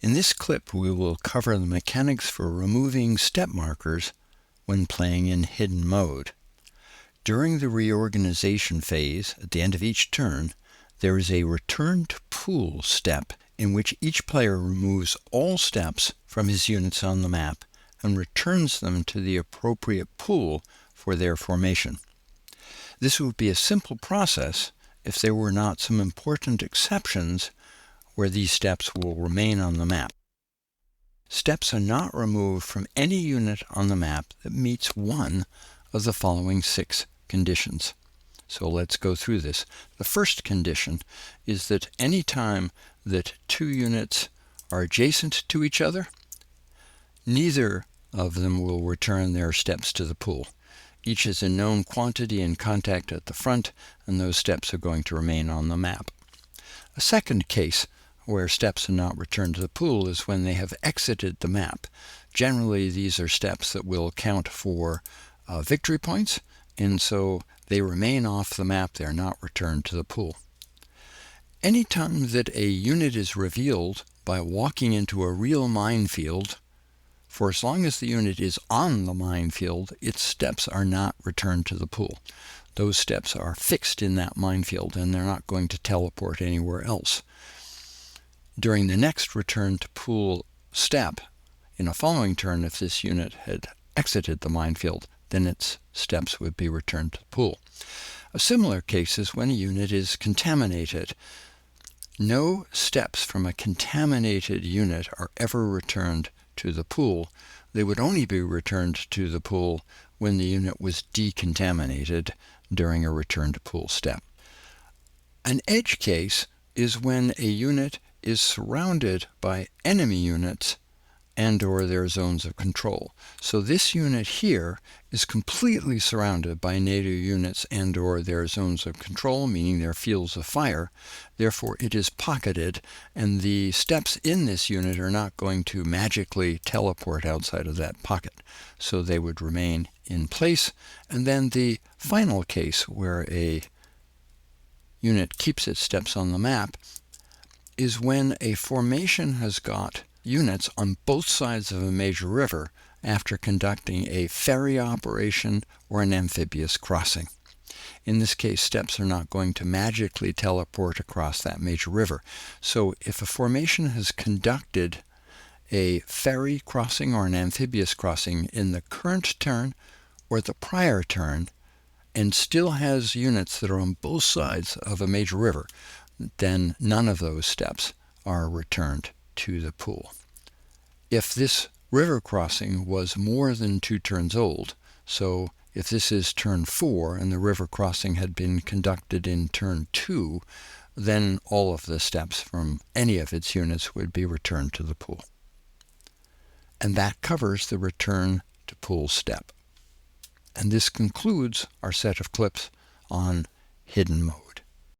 In this clip, we will cover the mechanics for removing step markers when playing in hidden mode. During the reorganization phase, at the end of each turn, there is a return to pool step in which each player removes all steps from his units on the map and returns them to the appropriate pool for their formation. This would be a simple process if there were not some important exceptions where these steps will remain on the map. Steps are not removed from any unit on the map that meets one of the following 6 conditions. So let's go through this. The first condition is that any time that 2 units are adjacent to each other, neither of them will return their steps to the pool. Each is a known quantity in contact at the front, and those steps are going to remain on the map. A second case where steps are not returned to the pool is when they have exited the map. Generally, these are steps that will count for victory points, and so they remain off the map. They're not returned to the pool. Anytime that a unit is revealed by walking into a real minefield, for as long as the unit is on the minefield, its steps are not returned to the pool. Those steps are fixed in that minefield, and they're not going to teleport anywhere else. During the next return to pool step, in a following turn, if this unit had exited the minefield, then its steps would be returned to the pool. A similar case is when a unit is contaminated. No steps from a contaminated unit are ever returned to the pool. They would only be returned to the pool when the unit was decontaminated during a return to pool step. An edge case is when a unit is surrounded by enemy units and/or their zones of control. So this unit here is completely surrounded by NATO units and/or their zones of control, meaning their fields of fire. Therefore, it is pocketed, and the steps in this unit are not going to magically teleport outside of that pocket. So they would remain in place. And then the final case where a unit keeps its steps on the map is when a formation has got units on both sides of a major river after conducting a ferry operation or an amphibious crossing. In this case, steps are not going to magically teleport across that major river. So if a formation has conducted a ferry crossing or an amphibious crossing in the current turn or the prior turn and still has units that are on both sides of a major river, then none of those steps are returned to the pool. If this river crossing was more than 2 turns old, so if this is turn 4 and the river crossing had been conducted in turn 2, then all of the steps from any of its units would be returned to the pool. And that covers the return to pool step. And this concludes our set of clips on hidden mode.